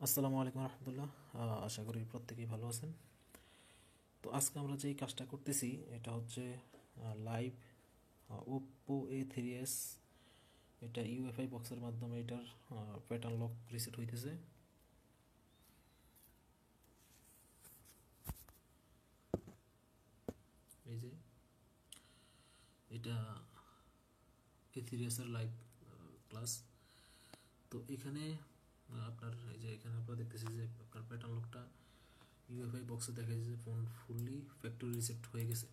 আসসালামু আলাইকুম রহমতুল্লাহ। আশা করি প্রত্যেকেই ভালো আছেন। তো আজকে আমরা যেই কাজটা করতেছি এটা হচ্ছে লাইভ Oppo A3s। এটা ইউএফআই বক্সের মাধ্যমে এটার প্যাটার্ন লক রিসেট হইতেছে। এই যে এটা A3s এর লাইভ ক্লাস। তো এখানে আপনার এই যে এখানে আপনারা দেখতেছি যে আপনার প্যাটার্ন লকটা ইউএফআই বক্সে দেখা যাচ্ছে ফোন ফুললি ফ্যাক্টরি রিসেট হয়ে গেছে।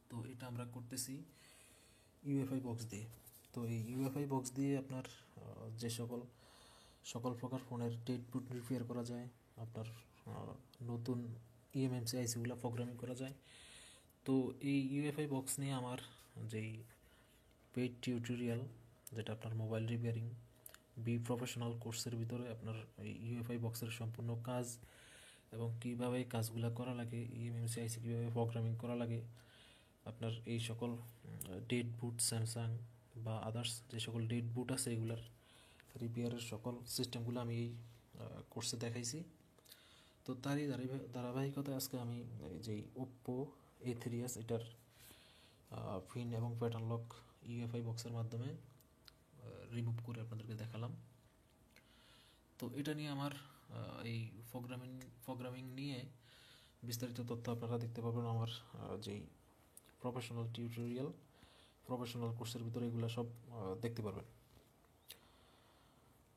তো এটা আমরা করতেছি ইউএফআই বক্স দিয়ে। তো এই ইউএফআই বক্স দিয়ে আপনার যে সকল প্রকার ফোনের ডেট বুট রিপেয়ার করা যায়, আপনার নতুন ইএমএমসি আইসিগুলো প্রোগ্রামিং করা যায়। তো এই ইউএফআই বক্স নিয়ে আমার যেই পেইড টিউটোরিয়াল, যেটা আপনার মোবাইল রিপেয়ারিং বি প্রফেশনাল কোর্সের ভিতরে আপনার এই ইউএফআই বক্সের সম্পূর্ণ কাজ এবং কীভাবে কাজগুলো করা লাগে, ইএমএমসি আইসি কীভাবে প্রোগ্রামিং করা লাগে, আপনার এই সকল ডেট বুট স্যামসাং বা আদার্স যে সকল ডেট বুট আছে এগুলার রিপেয়ারের সকল সিস্টেমগুলো আমি এই কোর্সে দেখাইছি। তো তারই ধারাবাহিকতায় আজকে আমি যেই Oppo A3s এটার পিন এবং প্যাটার্ন লক ইউএফআই বক্সের মাধ্যমে রিমুভ করে আপনাদেরকে দেখালাম। তো এটা নিয়ে আমার এই প্রোগ্রামিং নিয়ে বিস্তারিত তথ্য আপনারা দেখতে পাবেন আমার যেই প্রফেশনাল টিউটোরিয়াল, প্রফেশনাল কোর্সের ভিতরে এগুলো সব দেখতে পারবেন।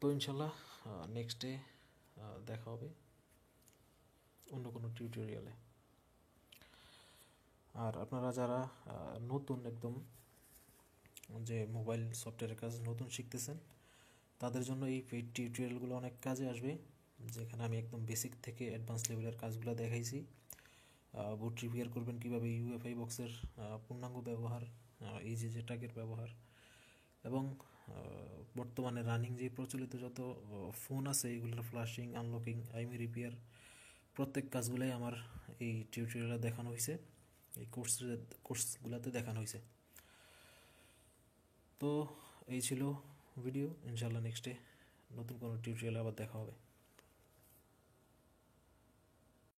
তো ইনশাল্লাহ নেক্সটে দেখা হবে অন্য কোনো টিউটোরিয়ালে। আর আপনারা যারা নতুন একদম যে মোবাইল সফটওয়্যারের কাজ নতুন শিখতেছেন তাদের জন্য এই পেইড টিউটোরিয়ালগুলো অনেক কাজে আসবে, যেখানে আমি একদম বেসিক থেকে অ্যাডভান্স লেভেলের কাজগুলো দেখাইছি। বুট রিপেয়ার করবেন কীভাবে, ইউএফআই বক্সের পূর্ণাঙ্গ ব্যবহার, ইজি যে ট্যাগের ব্যবহার, এবং বর্তমানে রানিং যে প্রচলিত যত ফোন আছে এগুলোর ফ্লাশিং, আনলকিং, আইমি রিপেয়ার প্রত্যেক কাজগুলোই আমার এই টিউটোরিয়ালে দেখানো হয়েছে, এই কোর্সগুলোতে দেখানো হয়েছে। তো এই ছিল ভিডিও। ইনশাল্লাহ নেক্সটে নতুন কোনো টিউটোরিয়ালে আবার দেখা হবে।